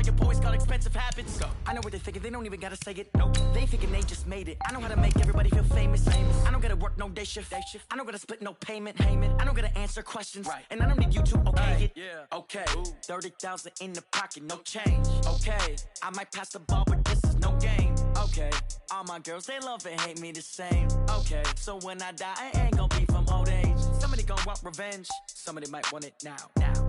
your boys got expensive habits. Go. I know what they're thinking, they don't even gotta say it. Nope. They thinking they just made it. I know how to make everybody feel famous. I don't gotta work no day shift. I don't gotta split no payment. I don't gotta answer questions. Right. And I don't need you to okay it. Yeah. Okay. 30,000 in the pocket, no change. Okay. I might pass the ball, but this is no game. Okay. All my girls, they love and hate me the same. Okay. So when I die, I ain't gonna be from old age. Somebody gon' want revenge. Somebody might want it now.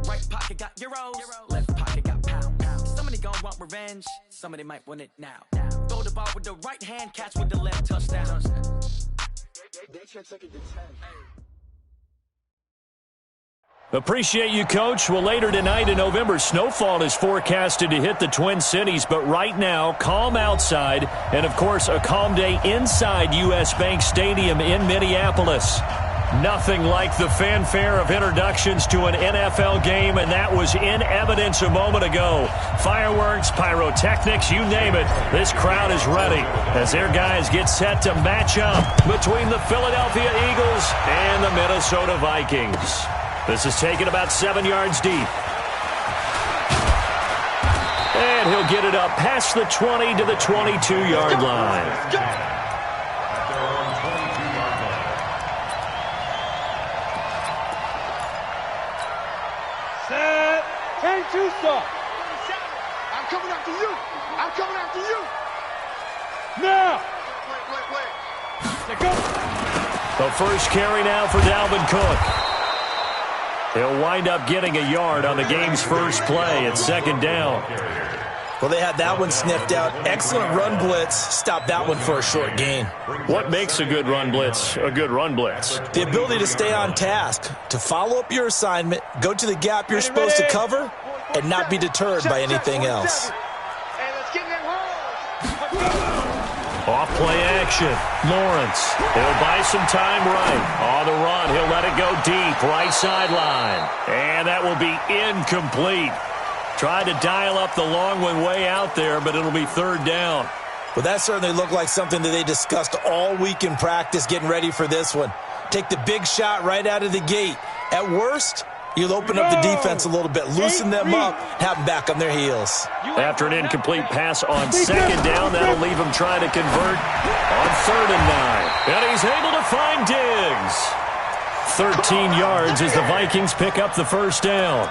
Right pocket got euros. Left pocket got pound. Somebody gon' want revenge. Somebody might want it now. Throw the ball with the right hand, catch with the left, touchdown. They should take it to 10. Appreciate you, Coach. Well, later tonight in November, snowfall is forecasted to hit the Twin Cities, but right now, calm outside, and, of course, a calm day inside U.S. Bank Stadium in Minneapolis. Nothing like the fanfare of introductions to an NFL game, and that was in evidence a moment ago. Fireworks, pyrotechnics, you name it. This crowd is ready as their guys get set to match up between the Philadelphia Eagles and the Minnesota Vikings. This is taken about 7 yards deep. And he'll get it up past the 20 to the 22-yard line. Set. 10-2 stop. I'm coming after you. I'm coming after you. Now. Wait. The first carry now for Dalvin Cook. He'll wind up getting a yard on the game's first play at second down. Well, they had that one sniffed out. Excellent run blitz. Stopped that one for a short gain. What makes a good run blitz a good run blitz? The ability to stay on task, to follow up your assignment, go to the gap you're supposed to cover, and not be deterred by anything else. Hey, let's get in that Off play action. Lawrence. He'll buy some time right. On the run, he'll let it go deep. Right sideline. And that will be incomplete. Tried to dial up the long one way out there, but it'll be third down. Well, that certainly looked like something that they discussed all week in practice getting ready for this one. Take the big shot right out of the gate. At worst, you'll open up the defense a little bit, loosen them up, have them back on their heels. After an incomplete pass on second down, that'll leave him trying to convert on 3rd and 9. And he's able to find Diggs. 13 yards as the Vikings pick up the first down.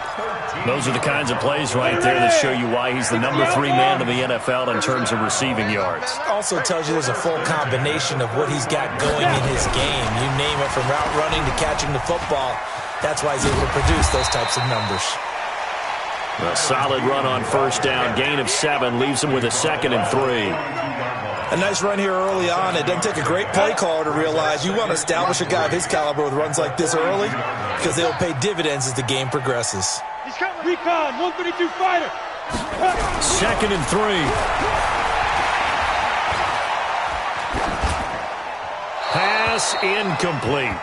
Those are the kinds of plays right there that show you why he's the number 3 man in the NFL in terms of receiving yards. Also tells you there's a full combination of what he's got going in his game. You name it, from route running to catching the football. That's why he's able to produce those types of numbers. A solid run on first down. Gain of 7 leaves him with a 2nd and 3. A nice run here early on. It doesn't take a great play caller to realize you want to establish a guy of his caliber with runs like this early, because they'll pay dividends as the game progresses. Recon, 132 fighter. 2nd and 3. Pass incomplete.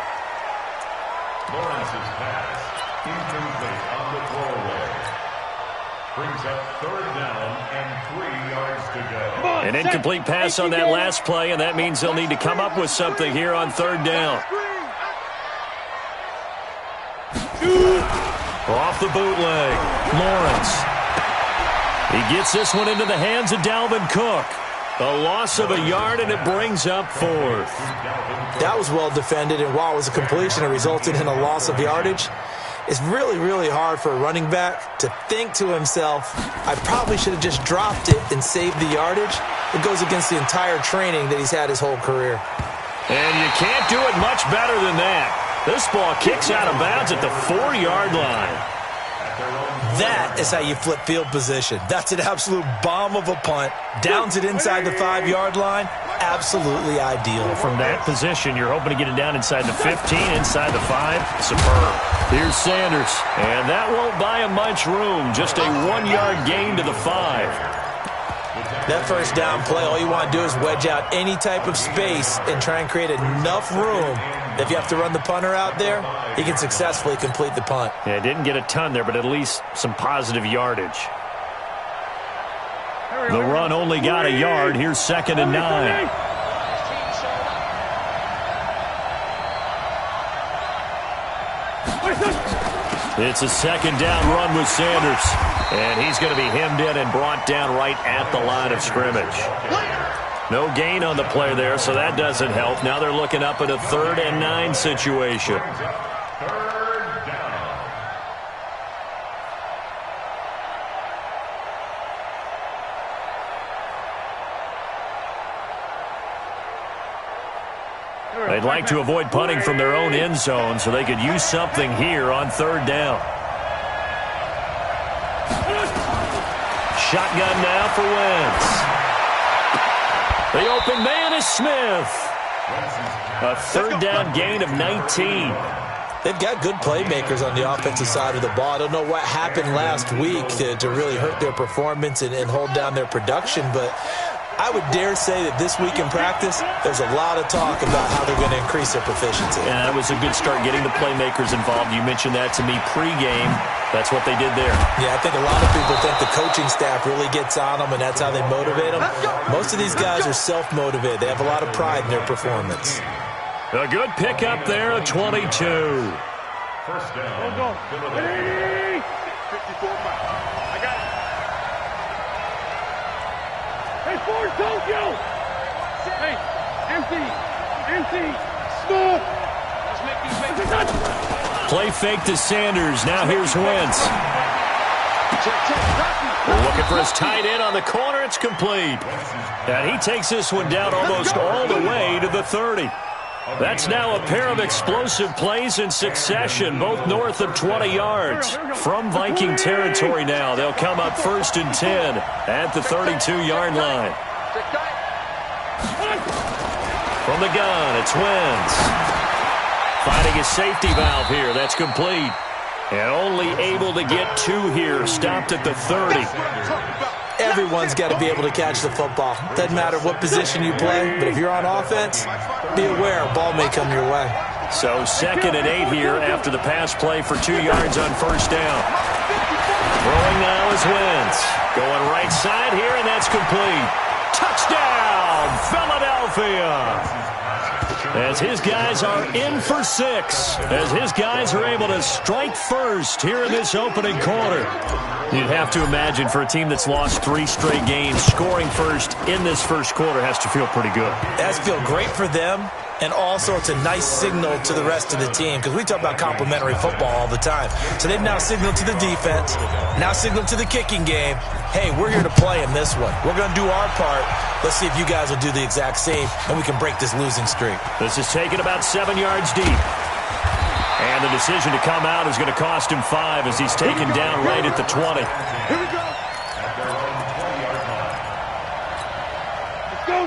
Lawrence's pass incomplete on the throwaway. Brings up 3rd down and 3 yards to go. An incomplete pass on that last play, and that means they'll need to come up with something here on 3rd down. Off the bootleg, Lawrence. He gets this one into the hands of Dalvin Cook. A loss of a yard, and it brings up 4th. That was well defended, and while it was a completion, it resulted in a loss of yardage. It's really, really hard for a running back to think to himself, I probably should have just dropped it and saved the yardage. It goes against the entire training that he's had his whole career. And you can't do it much better than that. This ball kicks out of bounds at the 4-yard line. That is how you flip field position. That's an absolute bomb of a punt. Downs it inside the 5-yard line. Absolutely ideal. From that position, you're hoping to get it down inside the 15, inside the 5. Superb. Here's Sanders. And that won't buy him much room. Just a 1-yard gain to the 5. That first down play, all you want to do is wedge out any type of space and try and create enough room. If you have to run the punter out there, he can successfully complete the punt. Yeah, didn't get a ton there, but at least some positive yardage. The run only got a yard. Here's 2nd and 9. It's a second down run with Sanders. And he's going to be hemmed in and brought down right at the line of scrimmage. No gain on the play there, so that doesn't help. Now they're looking up at a 3rd and 9 situation. They'd like to avoid punting from their own end zone so they could use something here on 3rd down. Shotgun now for Wentz. The open man is Smith. A 3rd down gain of 19. They've got good playmakers on the offensive side of the ball. I don't know what happened last week to really hurt their performance and hold down their production, but I would dare say that this week in practice, there's a lot of talk about how they're going to increase their proficiency. And that was a good start getting the playmakers involved. You mentioned that to me pregame. That's what they did there. Yeah, I think a lot of people think the coaching staff really gets on them, and that's how they motivate them. Most of these guys are self-motivated. They have a lot of pride in their performance. A good pickup there, a 22. First down. 54 miles. I got it. Hey, Ford, Tokyo! Hey, empty, stop! Play fake to Sanders. Now here's Wentz. Looking for his tight end on the corner. It's complete. And he takes this one down almost all the way to the 30. That's now a pair of explosive plays in succession, both north of 20 yards. From Viking territory now, they'll come up 1st and 10 at the 32-yard line. From the gun, it's Wentz. Finding his safety valve here. That's complete. And only able to get 2 here. Stopped at the 30. Everyone's got to be able to catch the football. Doesn't matter what position you play, but if you're on offense, be aware a ball may come your way. So 2nd and 8 here after the pass play for 2 yards on 1st down. Throwing now is Wentz. Going right side here, and that's complete. Touchdown, Philadelphia! As his guys are in for 6. As his guys are able to strike first here in this opening quarter. You'd have to imagine for a team that's lost 3 straight games, scoring first in this first quarter has to feel pretty good. It has to feel great for them, and also it's a nice signal to the rest of the team because we talk about complementary football all the time. So they've now signaled to the defense, now signaled to the kicking game, hey, we're here to play in this one. We're going to do our part. Let's see if you guys will do the exact same, and we can break this losing streak. This is taken about 7 yards deep. And the decision to come out is going to cost him 5 as he's taken down right at the 20. Here we go.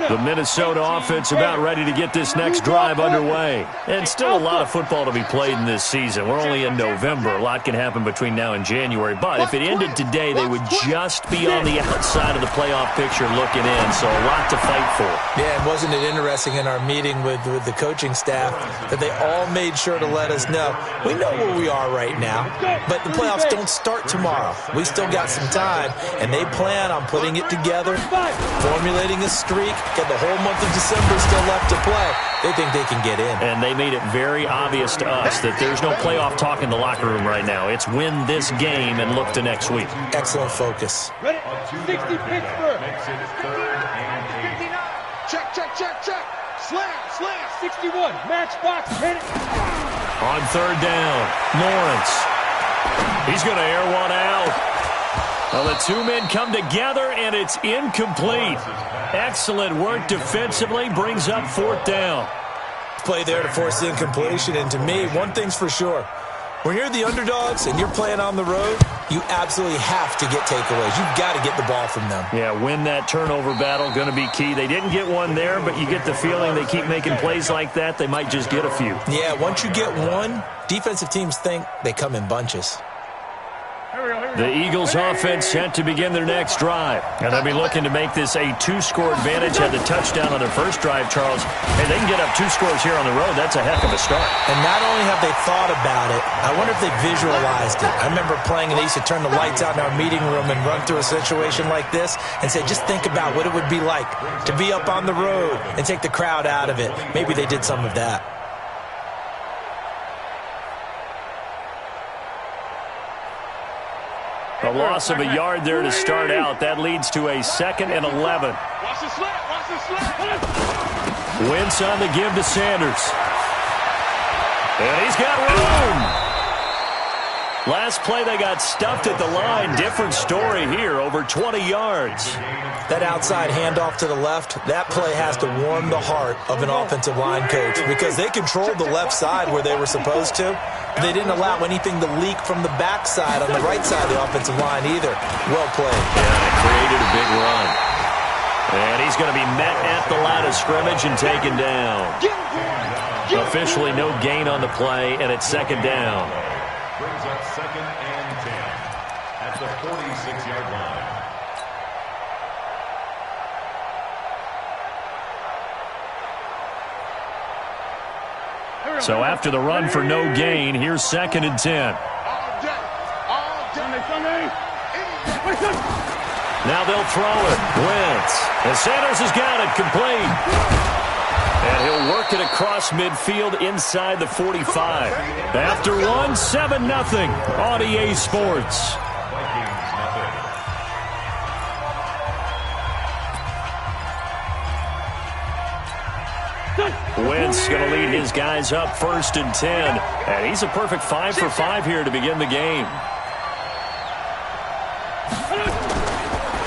The Minnesota offense about ready to get this next drive underway. And still a lot of football to be played in this season. We're only in November. A lot can happen between now and January. But if it ended today, they would just be on the outside of the playoff picture looking in. So a lot to fight for. Yeah, and wasn't it interesting in our meeting with the coaching staff that they all made sure to let us know, we know where we are right now, but the playoffs don't start tomorrow. We still got some time, and they plan on putting it together, formulating a streak, got the whole month of December still left to play. They think they can get in. And they made it very obvious to us that there's no playoff talk in the locker room right now. It's win this game and look to next week. Excellent focus. Ready? 60 Pittsburgh. Makes it 3rd and 8. Check. Slam. 61. Matchbox. Hit it. On 3rd down, Lawrence. He's going to air one out. Well, the 2 men come together, and it's incomplete. Excellent work defensively, brings up 4th down. Play there to force the incompletion, and to me, one thing's for sure. When you're the underdogs and you're playing on the road, you absolutely have to get takeaways. You've got to get the ball from them. Yeah, win that turnover battle, going to be key. They didn't get one there, but you get the feeling they keep making plays like that, they might just get a few. Yeah, once you get one, defensive teams think they come in bunches. The Eagles offense set to begin their next drive. And they'll be looking to make this a 2-score advantage. Had the touchdown on their first drive, Charles. Hey, they can get up 2 scores here on the road. That's a heck of a start. And not only have they thought about it, I wonder if they visualized it. I remember playing, and they used to turn the lights out in our meeting room and run through a situation like this and say, just think about what it would be like to be up on the road and take the crowd out of it. Maybe they did some of that. A loss of a yard there to start out. That leads to a 2nd and 11. Watch the slap. Watch the slap. Wentz on the give to Sanders. And he's got room. Last play, they got stuffed at the line. Different story here, over 20 yards. That outside handoff to the left, that play has to warm the heart of an offensive line coach because they controlled the left side where they were supposed to. They didn't allow anything to leak from the backside on the right side of the offensive line either. Well played. Yeah, it created a big run. And he's going to be met at the line of scrimmage and taken down. Officially no gain on the play, and it's 2nd down. Brings up 2nd and 10 at the 46-yard line. So after the run for no gain, here's 2nd and 10. All day. Sunday. Now they'll throw it. Wentz. And Sanders has got it complete. And he'll work it across midfield inside the 45. After one, 7-0 on EA Sports. Vikings nothing. Wentz going to lead his guys up 1st and 10. And he's a perfect 5 for 5 here to begin the game.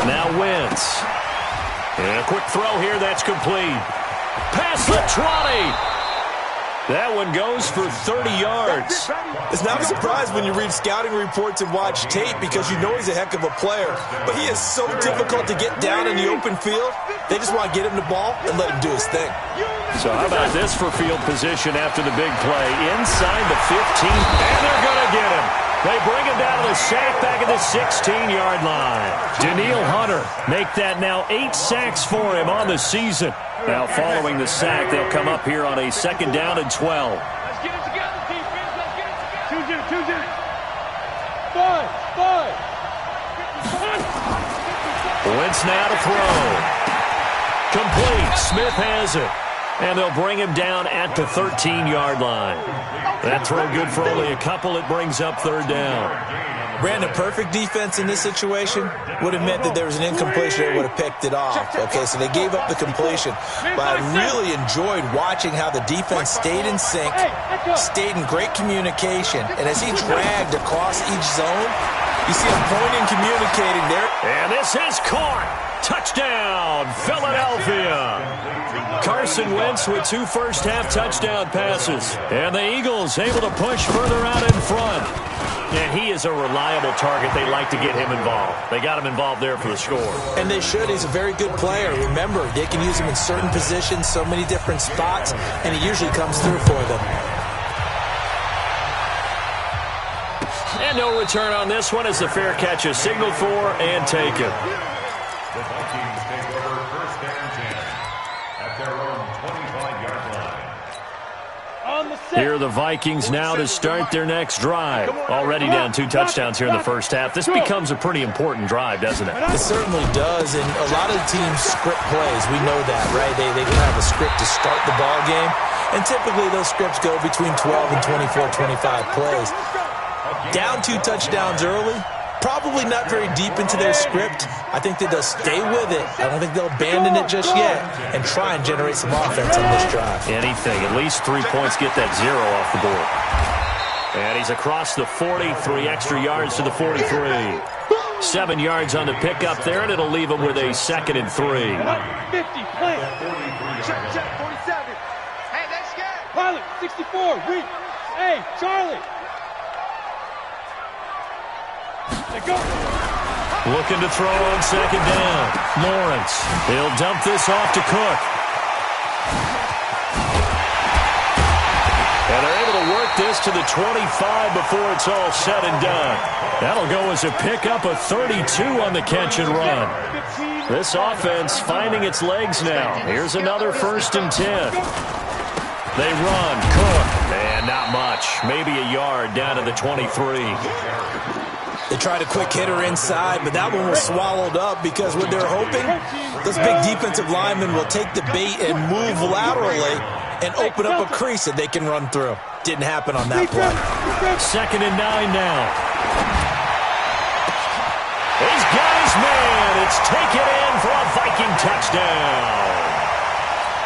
Now Wentz. And a quick throw here, that's complete. Pass the 20. That one goes for 30 yards. It's not a surprise when you read scouting reports and watch tape because you know he's a heck of a player. But he is so difficult to get down in the open field. They just want to get him the ball and let him do his thing. So how about this for field position after the big play? Inside the 15, and they're going to get him. They bring him down to the sack back at the 16-yard line. Daniil Hunter make that now 8 sacks for him on the season. Now following the sack, they'll come up here on a 2nd down and 12. Let's get it together, defense. Let's get it together. 5. Wentz now to throw. Complete. Smith has it. And they'll bring him down at the 13-yard line. That throw good for only a couple. It brings up 3rd down. Brandon, perfect defense in this situation would have meant that there was an incompletion that would have picked it off. Okay, so they gave up the completion. But I really enjoyed watching how the defense stayed in sync, stayed in great communication, and as he dragged across each zone, you see him pointing, communicating there. And this is caught. Touchdown, Philadelphia. Carson Wentz with 2 first-half touchdown passes. And the Eagles able to push further out in front. And he is a reliable target. They like to get him involved. They got him involved there for the score. And they should. He's a very good player. Remember, they can use him in certain positions, so many different spots, and he usually comes through for them. And no return on this one as the fair catch is signaled for and taken. The Vikings take over 1st and 10 at their own 25-yard line. Here are the Vikings now to start their next drive. Already down 2 touchdowns here in the first half. This becomes a pretty important drive, doesn't it? It certainly does, and a lot of teams script plays. We know that, right? They have a script to start the ball game, and typically those scripts go between 12 and 24, 25 plays. Down 2 touchdowns early, probably not very deep into their script. I think that they'll stay with it. I don't think they'll abandon it just yet and try and generate some offense on this drive. Anything. At least 3 points, get that 0 off the board. And he's across the 40, 3 extra yards to the 43. 7 yards on the pickup there, and it'll leave him with a 2nd and 3. 50, plant. Check, 47. Hey, that's good. Pilot, 64, weak. Hey, Charlie. They go. Looking to throw on 2nd down. Lawrence. He'll dump this off to Cook. And they're able to work this to the 25 before it's all said and done. That'll go as a pickup of 32 on the catch and run. This offense finding its legs now. Here's another 1st and 10. They run. Cook. And not much. Maybe a yard down to the 23. They tried a quick hitter inside, but that one was swallowed up because what they're hoping, those big defensive linemen will take the bait and move laterally and open up a crease that they can run through. Didn't happen on that play. 2nd and 9 now. first down.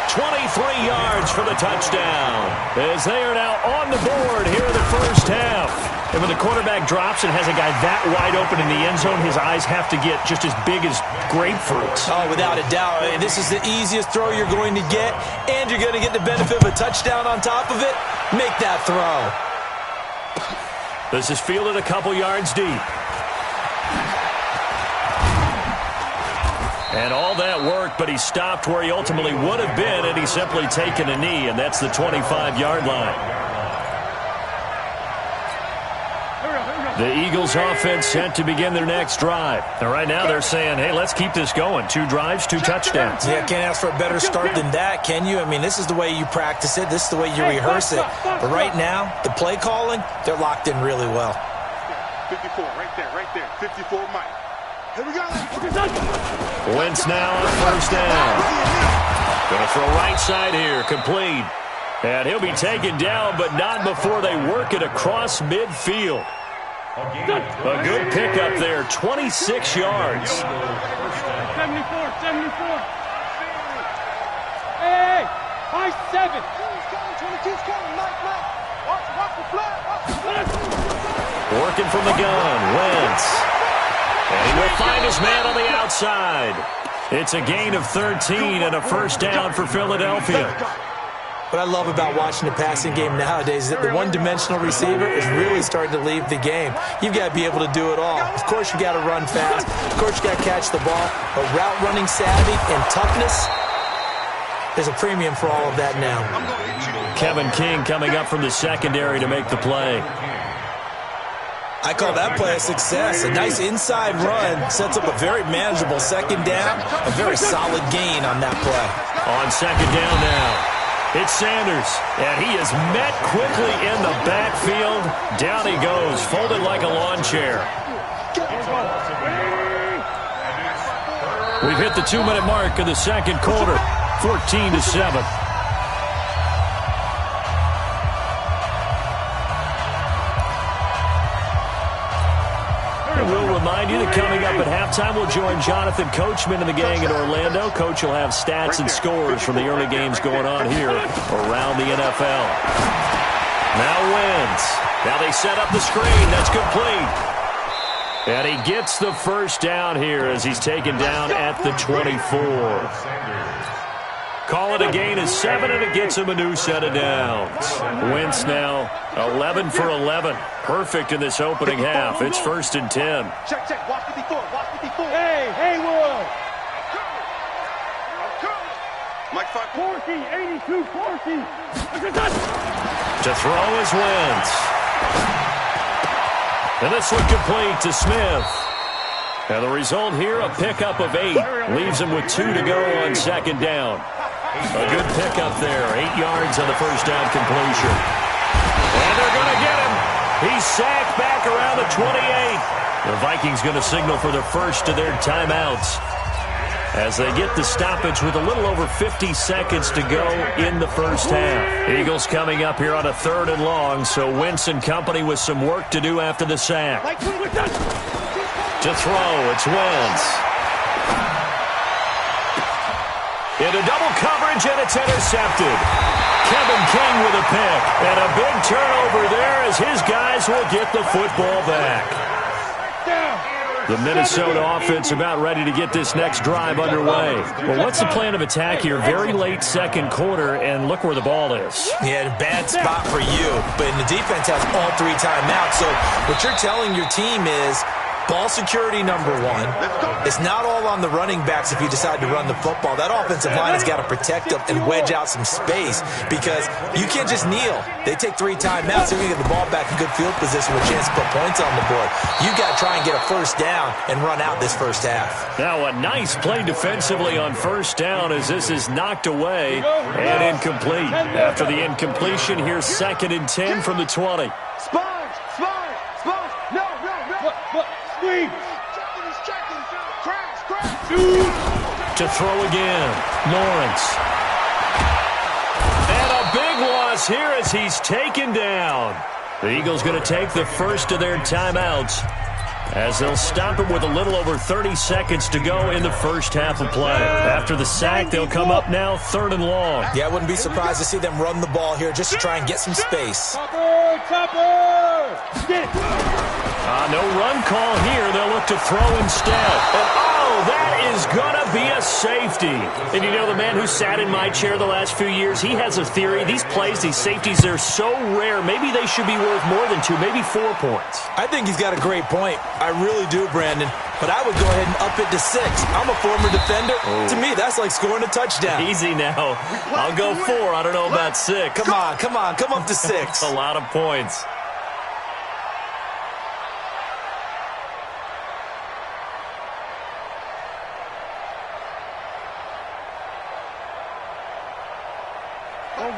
23 yards for the touchdown. As they are now on the board here in the first half. And when the quarterback drops and has a guy that wide open in the end zone, his eyes have to get just as big as grapefruits. Oh, without a doubt. This is the easiest throw you're going to get, and you're going to get the benefit of a touchdown on top of it. Make that throw. This is fielded a couple yards deep. And all that work, but he stopped where he ultimately would have been, and he's simply taken a knee, and that's the 25-yard line. The Eagles offense set to begin their next drive. And right now they're saying, hey, let's keep this going. 2 drives, 2 touchdowns. Yeah, can't ask for a better start than that, can you? I mean, this is the way you practice it. This is the way you rehearse it. But right now, the play calling, they're locked in really well. 54, right there. 54, Mike. Here we go. Wentz now on first down. Going to throw right side here, complete. And he'll be taken down, but not before they work it across midfield. A good pickup there, 26 yards. 74. Hey, high 7. 22's coming, Mike. Watch the flag. Working from the gun, Wentz. And he will find his man on the outside. It's a gain of 13 and a first down for Philadelphia. What I love about watching the passing game nowadays is that the one-dimensional receiver is really starting to leave the game. You've got to be able to do it all. Of course, you got to run fast. Of course, you got to catch the ball. But route running savvy and toughness, there's a premium for all of that now. Kevin King coming up from the secondary to make the play. I call that play a success. A nice inside run sets up a very manageable second down. A very solid gain on that play. On second down now. It's Sanders, and he is met quickly in the backfield. Down he goes, folded like a lawn chair. We've hit the 2-minute mark of the second quarter, 14-7. We'll remind you that coming up at halftime, we'll join Jonathan Coachman and the gang in Orlando. Coach will have stats and scores from the early games going on here around the NFL. Now Wentz. Now they set up the screen. That's complete. And he gets the first down here as he's taken down at the 24. Call it a gain of 7, and it gets him a new set of downs. Wentz now 11 for 11. Perfect in this opening half. It's 1st and 10. Check. Watch the before. Hey, Haywood. Mike 40, 82, 40. To throw is Wentz. And this one complete to Smith. And the result here, a pickup of 8. Leaves him with 2 to go on second down. A good pickup there. 8 yards on the first down completion. And they're going to get him. He's sacked back around the 28. The Vikings going to signal for the first of their timeouts as they get the stoppage with a little over 50 seconds to go in the first half. Eagles coming up here on a 3rd and long, so Wentz and company with some work to do after the sack. To throw, it's Wentz. Into double coverage, and it's intercepted. Kevin King with a pick. And a big turnover there as his guys will get the football back. The Minnesota offense about ready to get this next drive underway. Well, what's the plan of attack here? Very late second quarter, and look where the ball is. Yeah, bad spot for you. But the defense has all 3 timeouts. So what you're telling your team is ball security, number 1. It's not all on the running backs if you decide to run the football. That offensive line has got to protect them and wedge out some space because you can't just kneel. They take 3 timeouts. They're going to get the ball back in good field position with a chance to put points on the board. You've got to try and get a first down and run out this first half. Now a nice play defensively on first down as this is knocked away and incomplete. After the incompletion, here's 2nd and 10 from the 20. Sponge. No. Squeeze. Checking. Crash. To throw again, Lawrence. And a big loss here as he's taken down. The Eagles going to take the first of their timeouts as they'll stop it with a little over 30 seconds to go in the first half of play. After the sack, they'll come up now 3rd and long. Yeah, I wouldn't be surprised to see them run the ball here just to try and get some space. No run call here. They'll look to throw instead. And that is going to be a safety. And you know, the man who sat in my chair the last few years, he has a theory. These plays, these safeties, they're so rare. Maybe they should be worth more than 2, maybe 4 points. I think he's got a great point. I really do, Brandon. But I would go ahead and up it to 6. I'm a former defender. To me, that's like scoring a touchdown. Easy now. I'll go 4. I don't know about 6. Come on. Come up to 6. That's a lot of points.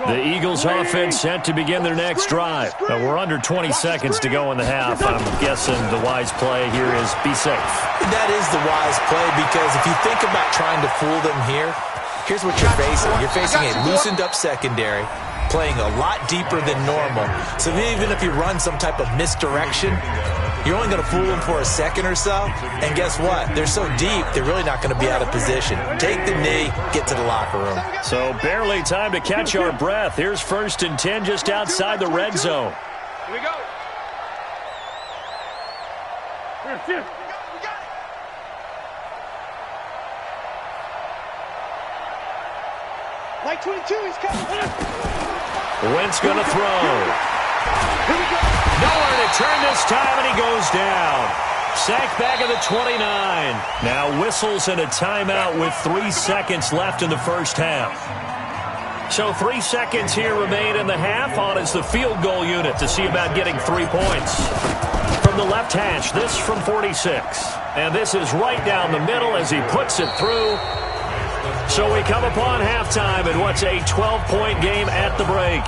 The Eagles offense set to begin their next drive. We're under 20 seconds to go in the half. I'm guessing the wise play here is be safe. That is the wise play, because if you think about trying to fool them here, here's what you're facing. You're facing a loosened up secondary, playing a lot deeper than normal. So even if you run some type of misdirection, you're only going to fool them for a second or so. And guess what? They're so deep, they're really not going to be out of position. Take the knee, get to the locker room. So barely time to catch our breath. Here's 1st and 10 just outside the red zone. Here we go. Here. Like 22, he's coming. Wentz going to throw. Nowhere to turn this time, and he goes down. Sack back at the 29. Now whistles and a timeout with 3 seconds left in the first half. So 3 seconds here remain in the half. On is the field goal unit to see about getting 3 points. From the left hash, this from 46. And this is right down the middle as he puts it through. So we come upon halftime in what's a 12-point game at the break.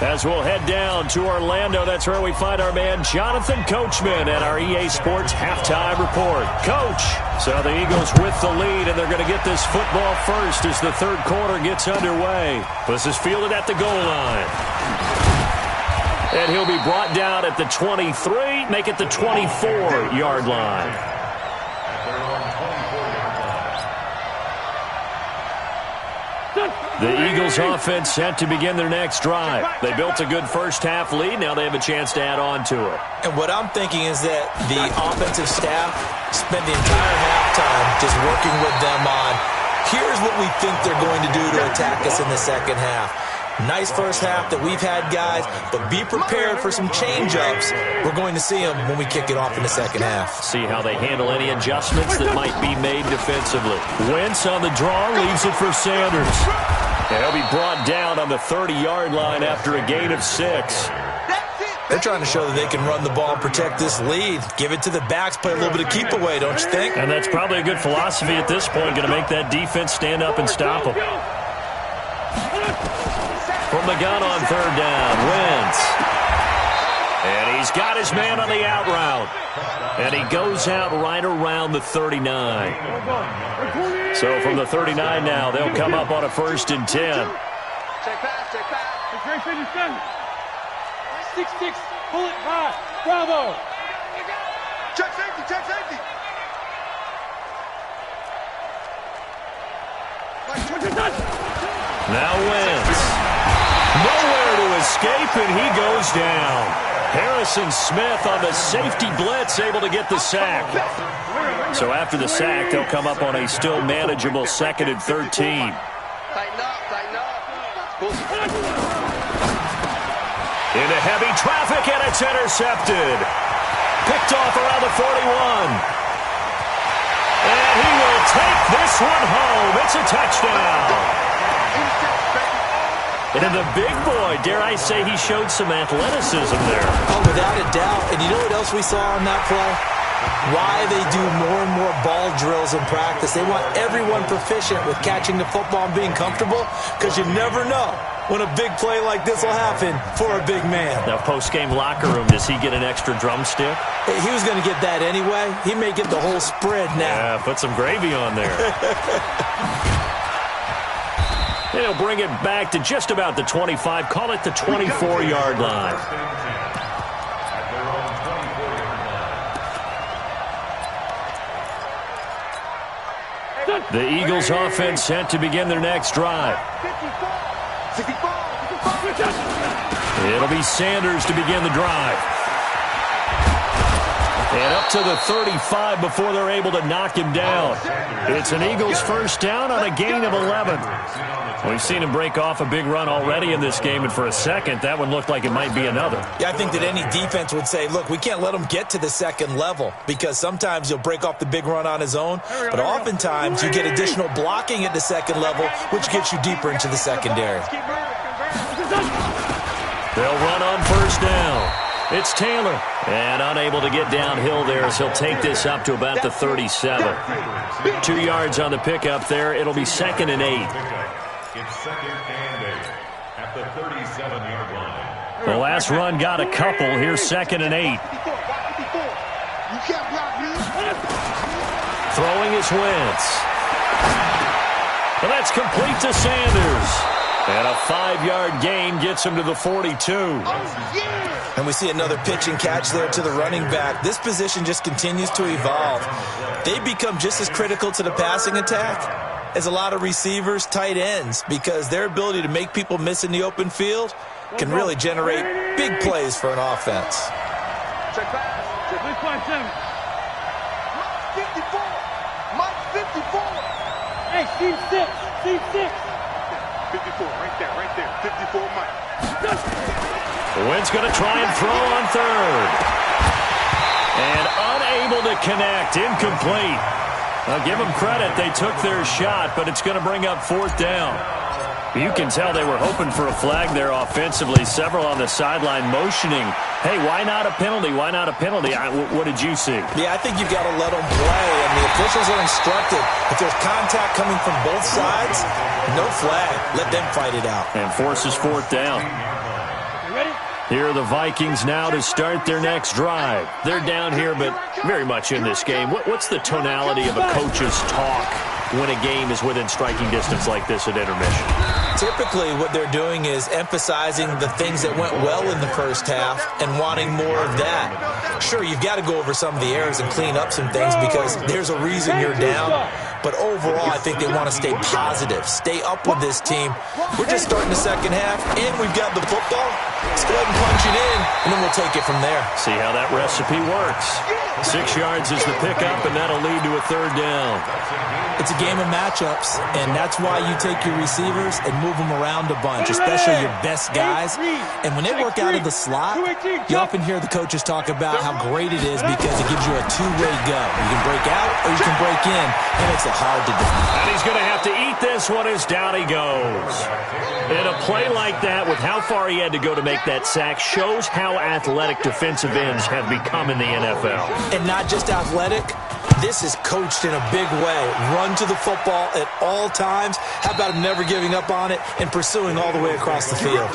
As we'll head down to Orlando, that's where we find our man Jonathan Coachman at our EA Sports Halftime Report. Coach, so the Eagles with the lead, and they're going to get this football first as the 3rd quarter gets underway. This is fielded at the goal line. And he'll be brought down at the 23, make it the 24-yard line. The Eagles offense set to begin their next drive. They built a good first half lead. Now they have a chance to add on to it. And what I'm thinking is that the offensive staff spent the entire halftime just working with them on, here's what we think they're going to do to attack us in the second half. Nice first half that we've had, guys, but be prepared for some change-ups. We're going to see them when we kick it off in the second half. See how they handle any adjustments that might be made defensively. Wentz on the draw, leaves it for Sanders. And he'll be brought down on the 30-yard line after a gain of 6. They're trying to show that they can run the ball and protect this lead. Give it to the backs, play a little bit of keep away, don't you think? And that's probably a good philosophy at this point, going to make that defense stand up and stop them. From the gun on 3rd down, Wentz. And he's got his man on the out route. And he goes out right around the 39. So from the 39 now, they'll come up on a 1st and 10. Check pass. Great finish, 6-6, pull it high. Bravo. Check safety. Now Wentz. Nowhere to escape, and he goes down. Harrison Smith on the safety blitz, able to get the sack. So after the sack, they'll come up on a still manageable 2nd and 13. Tighten up. Into heavy traffic, and it's intercepted. Picked off around the 41. And he will take this one home. It's a touchdown. And the big boy, dare I say, he showed some athleticism there. Oh, without a doubt. And you know what else we saw on that play? Why they do more and more ball drills in practice. They want everyone proficient with catching the football and being comfortable, because you never know when a big play like this will happen for a big man. Now, post-game locker room, does he get an extra drumstick? He was going to get that anyway. He may get the whole spread now. Yeah, put some gravy on there. He'll bring it back to just about the 25. Call it the 24-yard line. The Eagles offense set to begin their next drive. It'll be Sanders to begin the drive. And up to the 35 before they're able to knock him down. It's an Eagles first down on a gain of 11. We've seen him break off a big run already in this game, and for a second, that one looked like it might be another. Yeah, I think that any defense would say, look, we can't let him get to the second level because sometimes he'll break off the big run on his own, but oftentimes you get additional blocking at the second level, which gets you deeper into the secondary. They'll run on first down. It's Taylor, and unable to get downhill there as he'll take this up to about the 37. 2 yards on the pickup there. It'll be 2nd and 8. It's 2nd and 8 at the 37-yard line. The last run got a couple. Here's 2nd and 8. Throwing his Wentz. Well, that's complete to Sanders. And a 5-yard gain gets him to the 42. And we see another pitch and catch there to the running back. This position just continues to evolve. They become just as critical to the passing attack as a lot of receivers, tight ends, because their ability to make people miss in the open field can really generate big plays for an offense. Check pass. Mike 54. Hey, Steve 6. Steve 6. 54, right there. 54, Mike. Wentz going to try and throw on third. And unable to connect. Incomplete. I'll give them credit. They took their shot, but it's going to bring up 4th down. You can tell they were hoping for a flag there offensively. Several on the sideline motioning, hey, why not a penalty? Why not a penalty? What did you see? Yeah, I think you've got to let them play, and the officials are instructed. If there's contact coming from both sides, no flag. Let them fight it out. And forces 4th down. Here are the Vikings now to start their next drive. They're down here, but very much in this game. What's the tonality of a coach's talk when a game is within striking distance like this at intermission? Typically, what they're doing is emphasizing the things that went well in the first half and wanting more of that. Sure, you've got to go over some of the errors and clean up some things because there's a reason you're down. But overall, I think they want to stay positive, stay up with this team. We're just starting the second half, and we've got the football. Let's go ahead and punch it in, and then we'll take it from there. See how that recipe works. 6 yards is the pickup, and that'll lead to a 3rd down. It's a game of matchups, and that's why you take your receivers and move them around a bunch, especially your best guys. And when they work out of the slot, you often hear the coaches talk about how great it is because it gives you a two-way go. You can break out or you can break in, and it makes it hard to defend. And he's going to have to eat this one as down he goes. In a play like that, with how far he had to go to make that sack, shows how athletic defensive ends have become in the NFL. And not just athletic. This is coached in a big way. Run to the football at all times. How about him never giving up on it and pursuing all the way across the field?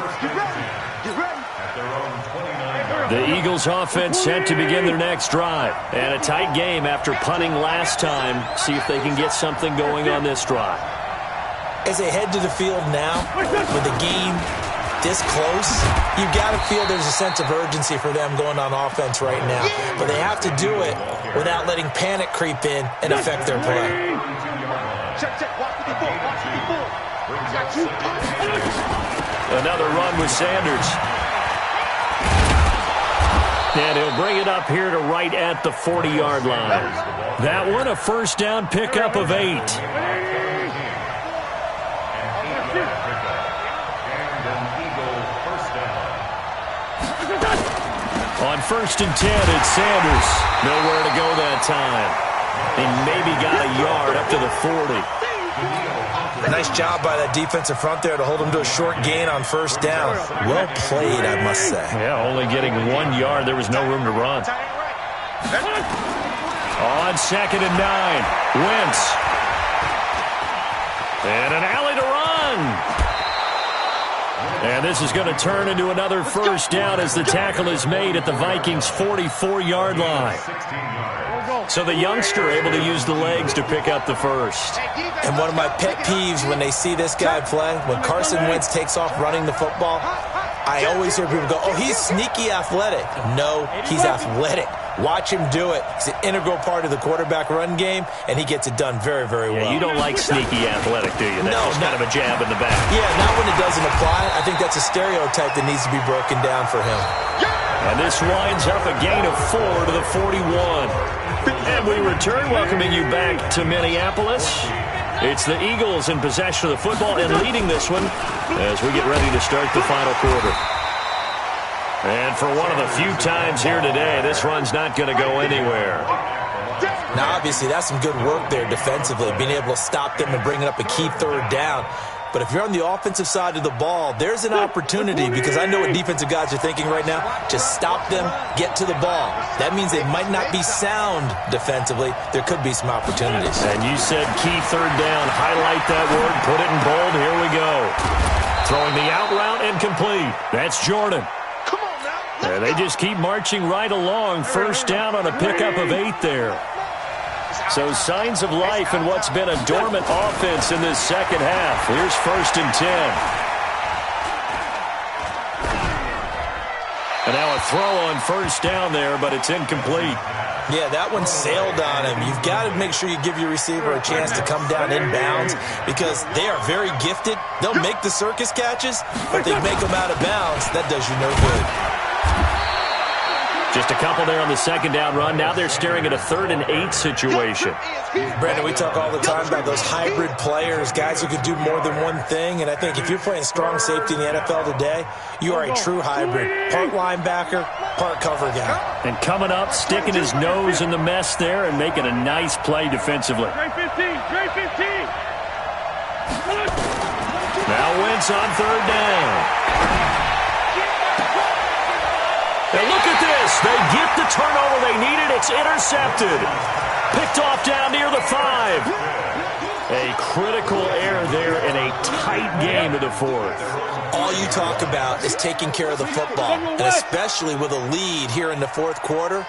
The Eagles offense set to begin their next drive. And a tight game after punting last time. See if they can get something going on this drive. As they head to the field now, with the game this close, you've got to feel there's a sense of urgency for them going on offense right now. But they have to do it without letting panic creep in and affect their play. Another run with Sanders. And he'll bring it up here to right at the 40-yard line. That one a first down pickup of 8. On 1st and 10, it's Sanders. Nowhere to go that time. He maybe got a yard up to the 40. Nice job by that defensive front there to hold him to a short gain on first down. Well played, I must say. Yeah, only getting 1 yard. There was no room to run. On 2nd and 9, Wentz. And an alley to run. And this is going to turn into another first down as the tackle is made at the Vikings' 44-yard line. So the youngster able to use the legs to pick up the first. And one of my pet peeves when they see this guy play, when Carson Wentz takes off running the football, I always hear people go, oh, he's sneaky athletic. No, he's athletic. Watch him do it. He's an integral part of the quarterback run game, and he gets it done very, very well. You don't like sneaky athletic, do you? That's kind of a jab in the back. Yeah, not when it doesn't apply. I think that's a stereotype that needs to be broken down for him. And this winds up a gain of 4 to the 41. And we return, welcoming you back to Minneapolis. It's the Eagles in possession of the football and leading this one as we get ready to start the final quarter. And for one of the few times here today, this run's not going to go anywhere. Now, obviously, that's some good work there defensively, being able to stop them and bringing up a key third down. But if you're on the offensive side of the ball, there's an opportunity, because I know what defensive guys are thinking right now. Just stop them, get to the ball. That means they might not be sound defensively. There could be some opportunities. And you said key third down. Highlight that word, put it in bold. Here we go. Throwing the out route and complete. That's Jordan. And they just keep marching right along. First down on a pickup of 8 there. So signs of life in what's been a dormant offense in this second half. Here's 1st and 10. And now a throw on first down there, but it's incomplete. Yeah, that one sailed on him. You've got to make sure you give your receiver a chance to come down inbounds, because they are very gifted. They'll make the circus catches, but they make them out of bounds. That does you no good. Just a couple there on the second down run. Now they're staring at a 3rd and 8 situation. Brandon, we talk all the time about those hybrid players, guys who can do more than one thing. And I think if you're playing strong safety in the NFL today, you are a true hybrid. Part linebacker, part cover guy. And coming up, sticking his nose in the mess there and making a nice play defensively. Straight 15, straight 15. Now Wentz on 3rd down. And look at this. They get the turnover they needed. It's intercepted. Picked off down near the 5. A critical error there in a tight game of the 4th. All you talk about is taking care of the football, and especially with a lead here in the 4th quarter.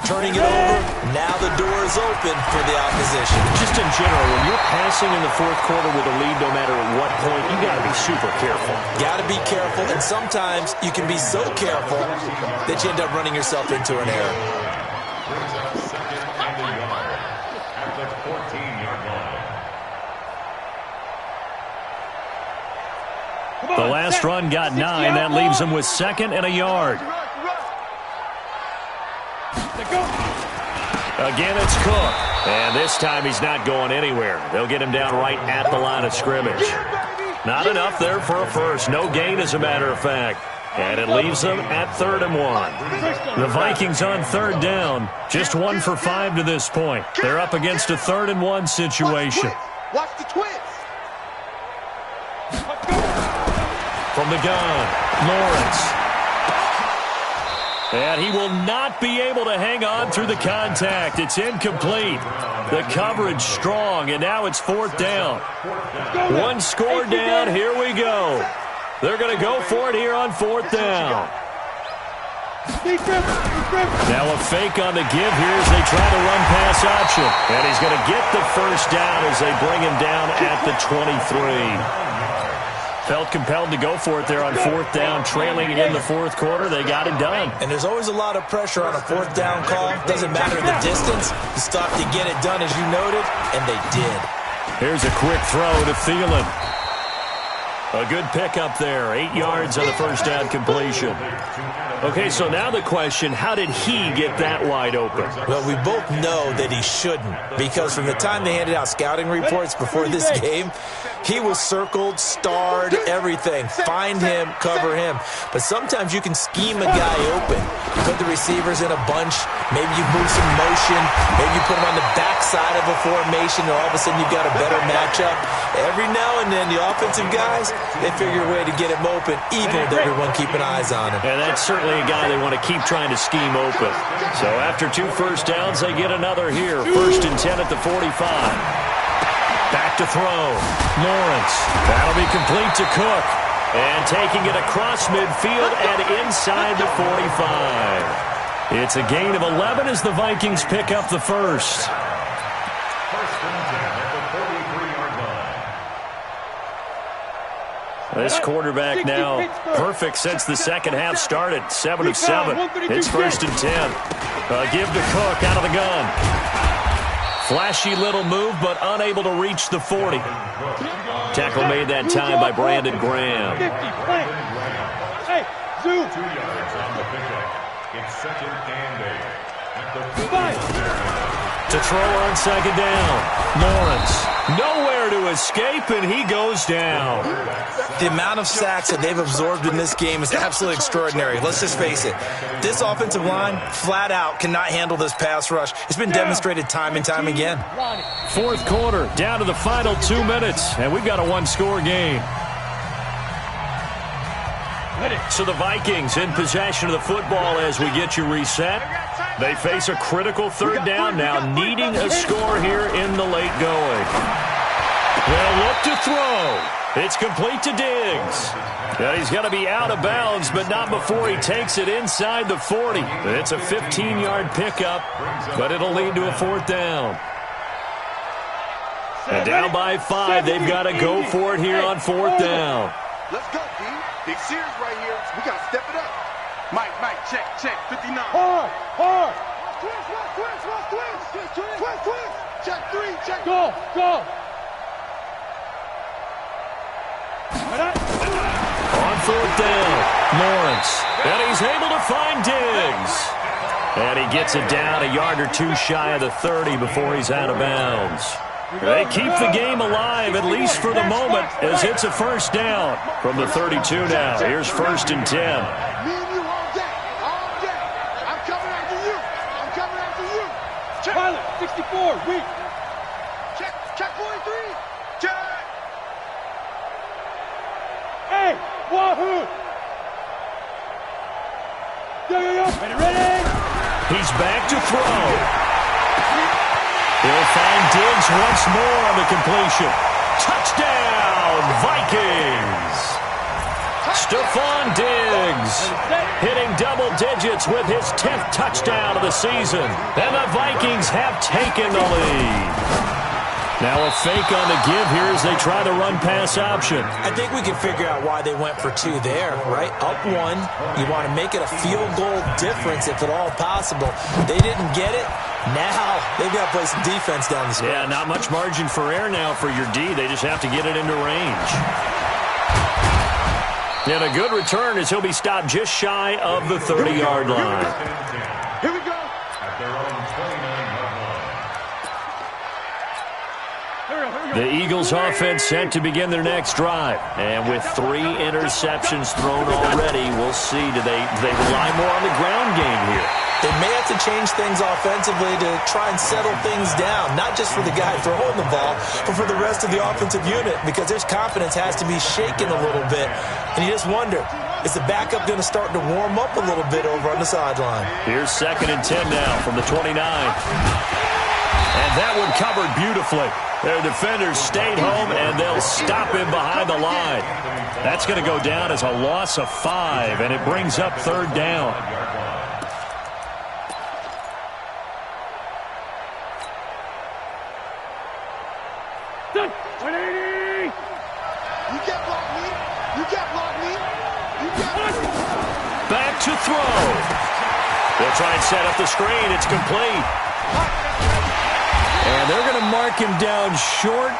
Turning it over, now the door is open for the opposition. Just in general, when you're passing in the 4th quarter with a lead, no matter at what point, you got to be super careful. Got to be careful, and sometimes you can be so careful that you end up running yourself into an error. The last run got 9. That leaves them with 2nd and a yard. Again, it's Cook. And this time he's not going anywhere. They'll get him down right at the line of scrimmage. Not enough there for a first. No gain, as a matter of fact. And it leaves them at 3rd and 1. The Vikings on 3rd down. Just 1 for 5 to this point. They're up against a 3rd and 1 situation. Watch the twist. From the gun, Lawrence. And he will not be able to hang on through the contact. It's incomplete. The coverage strong, and now it's 4th down. 1 score down. Here we go. They're going to go for it here on 4th down. Now a fake on the give here as they try to run pass option. And he's going to get the first down as they bring him down at the 23. Felt compelled to go for it there on 4th down, trailing in the 4th quarter. They got it done. And there's always a lot of pressure on a 4th down call. Doesn't matter the distance. You stop to get it done, as you noted, and they did. Here's a quick throw to Thielen. A good pickup there. 8 yards on the first down completion. Okay, so now the question, how did he get that wide open? Well, we both know that he shouldn't, because from the time they handed out scouting reports before this game, he was circled, starred, everything. Find him, cover him. But sometimes you can scheme a guy open. You put the receivers in a bunch. Maybe you move some motion. Maybe you put him on the backside of a formation, and all of a sudden you've got a better matchup. Every now and then, the offensive guys, they figure a way to get him open, even with everyone keeping eyes on him. And that's certainly a guy they want to keep trying to scheme open. So after 2 first downs, they get another here. 1st and 10 at the 45. Back to throw. Lawrence. That'll be complete to Cook. And taking it across midfield and inside the 45. It's a gain of 11 as the Vikings pick up the first. This quarterback now perfect since the second half started. 7 of 7. It's 1st and 10. Give to Cook out of the gun. Flashy little move, but unable to reach the 40. Tackle made that time by Brandon Graham. Hey, Zoo. 2 yards on the pickup. It's 2nd and 8. At the 50. To throw on 2nd down. Lawrence nowhere to escape, and he goes down. The amount of sacks that they've absorbed in this game is absolutely extraordinary. Let's just face it. This offensive line, flat out, cannot handle this pass rush. It's been demonstrated time and time again. 4th quarter, down to the final 2 minutes, and we've got a one-score game. So the Vikings in possession of the football as we get you reset. They face a critical 3rd down now, needing a score here in the late going. They'll look to throw. It's complete to Diggs. And he's going to be out of bounds, but not before he takes it inside the 40. It's a 15-yard pickup, but it'll lead to a 4th down. And down by 5, they've got to go for it here on 4th down. Let's go, D. Big series right here. We got to step it up. Mike, check, 59. Hard. Twist. Check 3, check. Go. On 4th down, Lawrence. And he's able to find Diggs. And he gets it down a yard or 2 shy of the 30 before he's out of bounds. They keep the game alive, at least for the moment, as it's a 1st down from the 32 now. Here's 1st and 10. Me and you all day. I'm coming after you. Pilot, 64, weak. Check 43. Check. Hey, wahoo. Yo. Ready? He's back to throw. He'll find Diggs once more on the completion. Touchdown, Vikings! Stephon Diggs hitting double digits with his 10th touchdown of the season. And the Vikings have taken the lead. Now a fake on the give here as they try the run-pass option. I think we can figure out why they went for 2 there, right? Up 1, you want to make it a field goal difference if at all possible. They didn't get it. Now they've got to play some defense down the stretch. Yeah, not much margin for error now for your D. They just have to get it into range. And a good return as he'll be stopped just shy of the 30-yard line. Here we go. At their own 29-yard line. The Eagles offense set to begin their next drive. And with 3 interceptions thrown already, we'll see. Do they rely more on the ground game here? They may have to change things offensively to try and settle things down, not just for the guy throwing the ball, but for the rest of the offensive unit, because their confidence has to be shaken a little bit. And you just wonder, is the backup going to start to warm up a little bit over on the sideline? Here's 2nd and 10 now from the 29. And that one covered beautifully. Their defenders stayed home, and they'll stop him behind the line. That's going to go down as a loss of 5, and it brings up 3rd down. Back to throw. They'll try and set up the screen. It's complete. And they're going to mark him down short,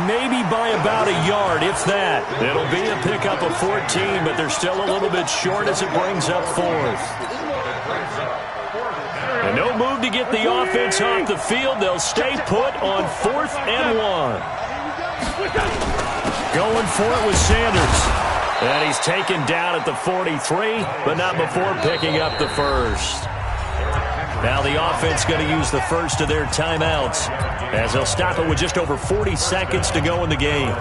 maybe by about a yard, if that. It'll be a pickup of 14, but they're still a little bit short as it brings up 4th. And no move to get the offense off the field. They'll stay put on 4th and 1. Going for it with Sanders. And he's taken down at the 43, but not before picking up the 1st. Now the offense going to use the first of their timeouts as they'll stop it with just over 40 seconds to go in the game.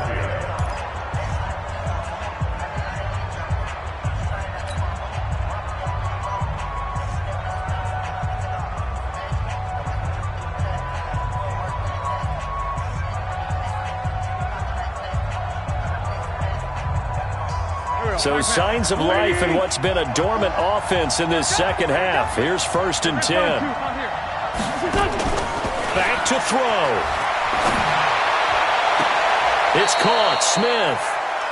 So signs of life in what's been a dormant offense in this second half. Here's 1st and 10. Back to throw. It's caught. Smith.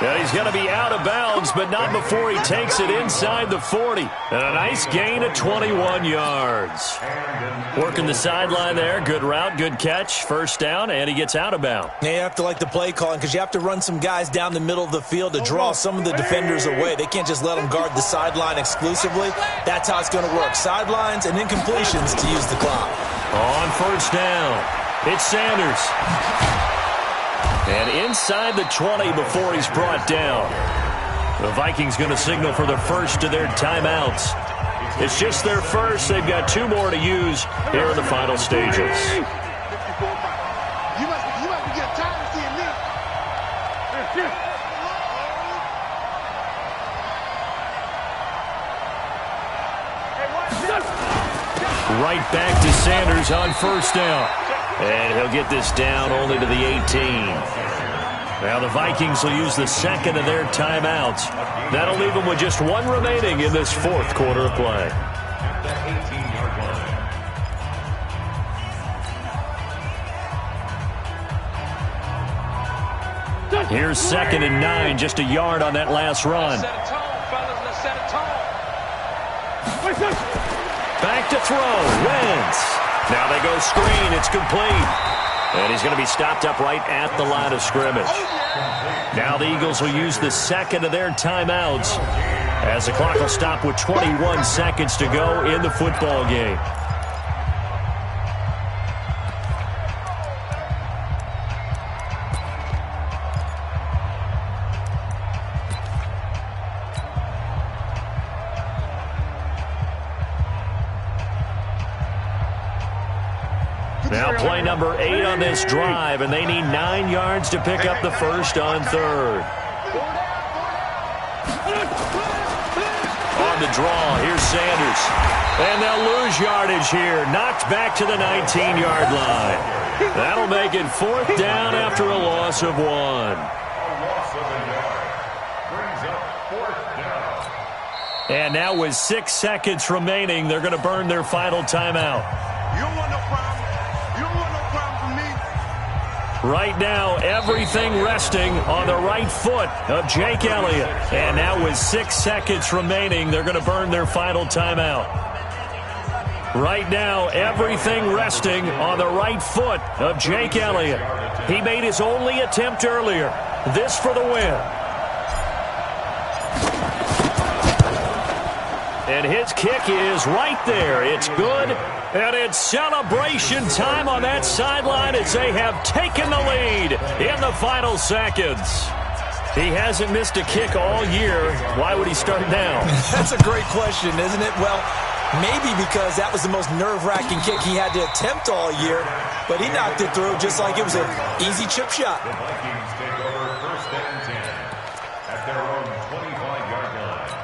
And he's going to be out of bounds, but not before he takes it inside the 40. And a nice gain of 21 yards. Working the sideline there. Good route, good catch. First down, and he gets out of bounds. Yeah, you have to like the play calling because you have to run some guys down the middle of the field to draw some of the defenders away. They can't just let them guard the sideline exclusively. That's how it's going to work. Sidelines and incompletions to use the clock. On first down, it's Sanders. And inside the 20 before he's brought down. The Vikings going to signal for the first of their timeouts. It's just their first. They've got 2 more to use here in the final stages. You must be getting tired of seeing me. Right back to Sanders on first down. And he'll get this down only to the 18. Now the Vikings will use the second of their timeouts. That'll leave them with just 1 remaining in this fourth quarter of play. Here's 2nd and 9, just a yard on that last run. Back to throw, Wentz. Now they go screen, it's complete. And he's going to be stopped up right at the line of scrimmage. Now the Eagles will use the second of their timeouts as the clock will stop with 21 seconds to go in the football game. Now play number 8 on this drive, and they need 9 yards to pick up the first on third. On the draw, here's Sanders. And they'll lose yardage here. Knocked back to the 19-yard line. That'll make it 4th down after a loss of 1. And now with 6 seconds remaining, they're going to burn their final timeout. You don't want no problem. You don't want no problem from me. Right now, everything resting on the right foot of Jake Elliott. And now with 6 seconds remaining, they're going to burn their final timeout. Right now, everything resting on the right foot of Jake Elliott. He made his only attempt earlier. This for the win. And his kick is right there. It's good. And it's celebration time on that sideline as they have taken the lead in the final seconds. He hasn't missed a kick all year. Why would he start now? That's a great question, isn't it? Well, maybe because that was the most nerve-wracking kick he had to attempt all year, but he knocked it through just like it was an easy chip shot. The Vikings take over 1st and 10 at their own 25-yard line.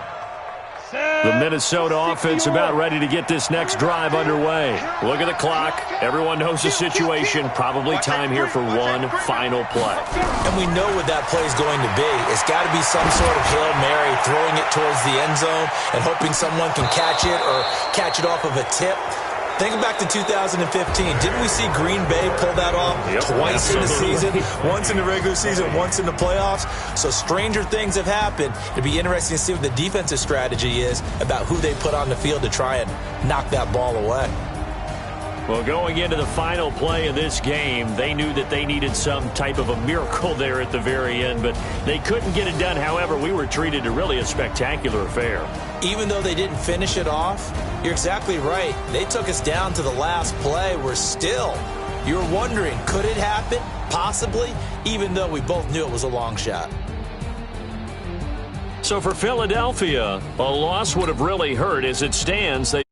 The Minnesota offense about ready to get this next drive underway. Look at the clock. Everyone knows the situation. Probably time here for one final play. And we know what that play is going to be. It's got to be some sort of Hail Mary, throwing it towards the end zone and hoping someone can catch it or catch it off of a tip. Think back to 2015. Didn't we see Green Bay pull that off twice in the season? Once in the regular season, once in the playoffs. So stranger things have happened. It'd be interesting to see what the defensive strategy is about who they put on the field to try and knock that ball away. Well, going into the final play of this game, they knew that they needed some type of a miracle there at the very end, but they couldn't get it done. However, we were treated to really a spectacular affair. Even though they didn't finish it off, you're exactly right. They took us down to the last play. We're still, you're wondering, could it happen? Possibly, even though we both knew it was a long shot. So for Philadelphia, a loss would have really hurt. As it stands, they